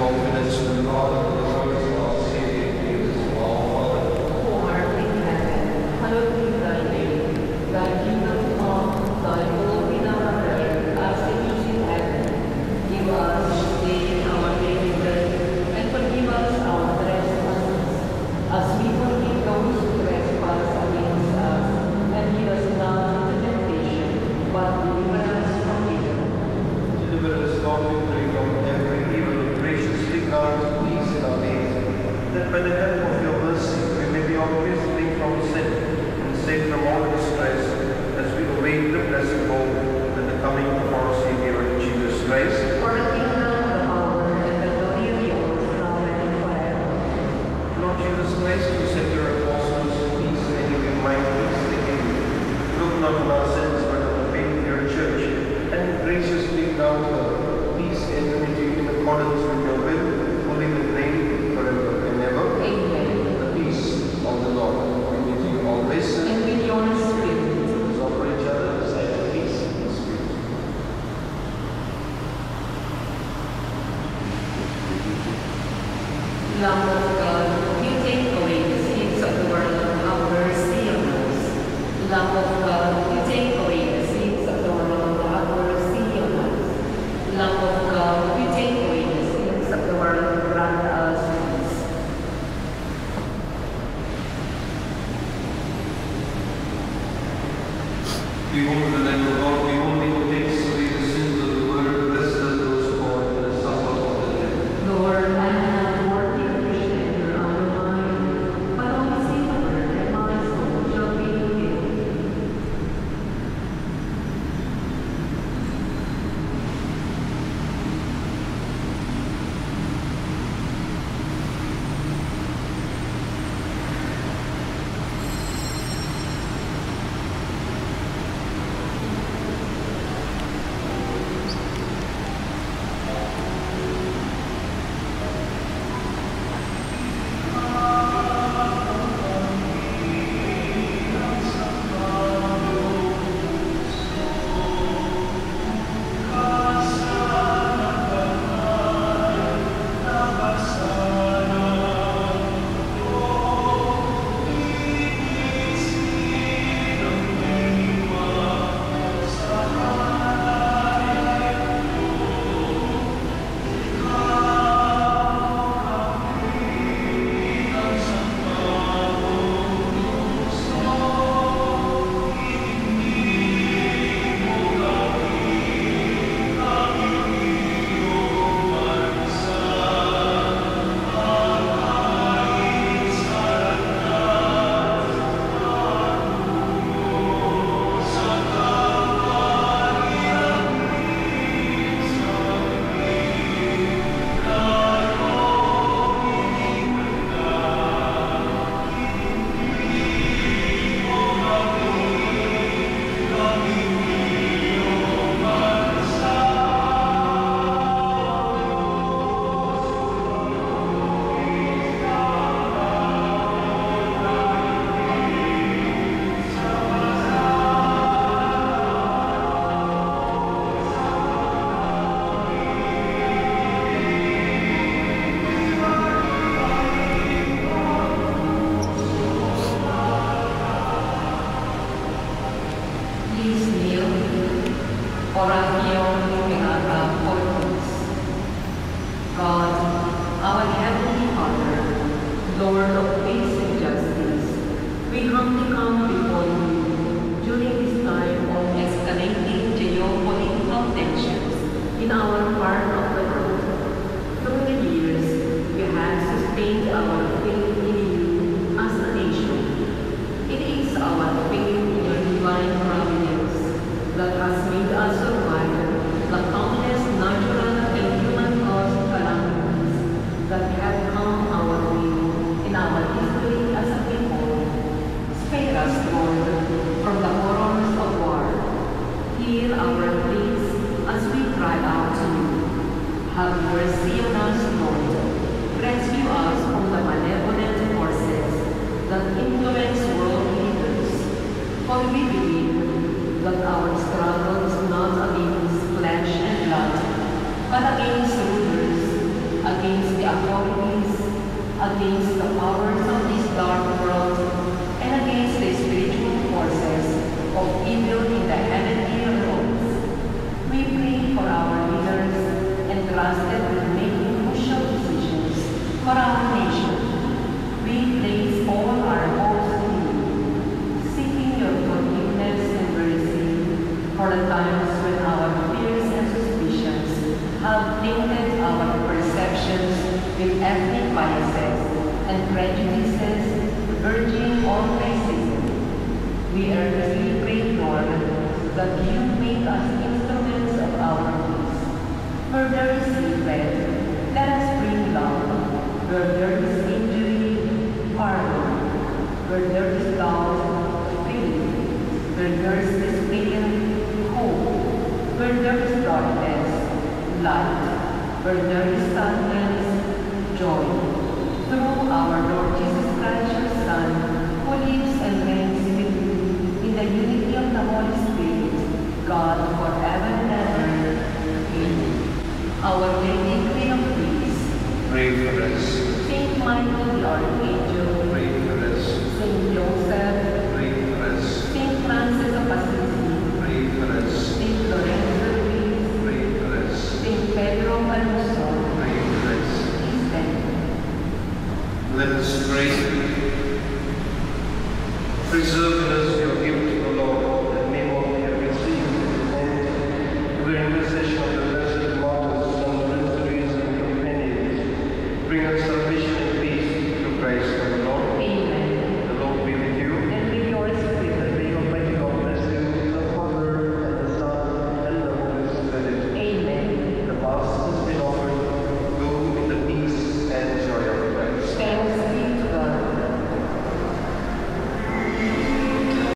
confidence in the God of the Lord is our Savior, Jesus, our Father. Who art in heaven, hallowed be thy name. Thy kingdom come, thy will be done on earth as it is in heaven. Give us this day our daily bread, and forgive us our trespasses, as we forgive those who trespass against us. And lead us not into temptation, but deliver us from evil. Deliver us, Lord, we pray, from every evil. Graciously grant peace in our days, that by the help of your mercy we may be always free from sin and safe from all distress, as we await the blessed hope and the coming of our Savior, Jesus Christ. For the kingdom, the power, and the glory are yours, now and forever. Lord Jesus Christ, who said to your apostles, peace I give you, my peace I give you. Look not on our sins, but on the faith of your church, and graciously grant her peace and unity in accordance with your will, who live and reign forever and ever. Amen. The peace of the Lord be with you always. And with your spirit. Let's offer each other the sign of peace and spirit. Lamb of God, you take away the sins of the world, have mercy on us. Lamb of God, you take away the sins of the world, have mercy on us. Lamb of God, you take away the sins of the world, grant us peace. Behold the Lamb of God, behold him who takes away the sins of the world. Blessed are those born in the supper of the Lamb. Lord, I am not worthy to enter under mine, but only say the word, and my soul shall be healed. Please kneel. Oración Beata Corpus. God, our Heavenly Father, Lord of peace and justice, we humbly come before you during this time of escalating geopolitical tensions in our part of the world. Through the years, you have sustained our faith in you as a nation. It is our faith in your divine providence that has made us survive the countless natural and human-caused calamities that have come our way in our history as a people. Spare us, Lord, from the horrors of war. Hear our pleas as we cry out to you. Have mercy on us, Lord. Rescue us from the malevolent forces that influence world leaders. For we believe that our struggle is not against flesh and blood, but against rulers, against for the times when our fears and suspicions have tainted our perceptions with ethnic biases and prejudices verging on racism. We earnestly pray, Lord, that you make us instruments of our peace. Where there is hatred, let us bring love. Where there is injury, pardon. Where there is doubt, faith. Where there is despair, hope. Where there is darkness, light. Where there is sadness, joy. Through our Lord Jesus Christ, your Son, who lives and reigns with you in the unity of the Holy Spirit, God forever and ever. Amen. Our Lady, Queen of Peace, Pray for us. Saint Michael the Archangel, Pray for us. Saint Joseph, Pray for us. Saint Francis of Assisi, Pray for us. Saint Lorenzo Ruiz, Pray for us. Saint Pedro Caruso, Pray for us. please stand. Let us pray. Preserve in us your gift, O Lord, that may what we have received and through the intercession of the blessed martyrs, St. Teresa and companions, bring us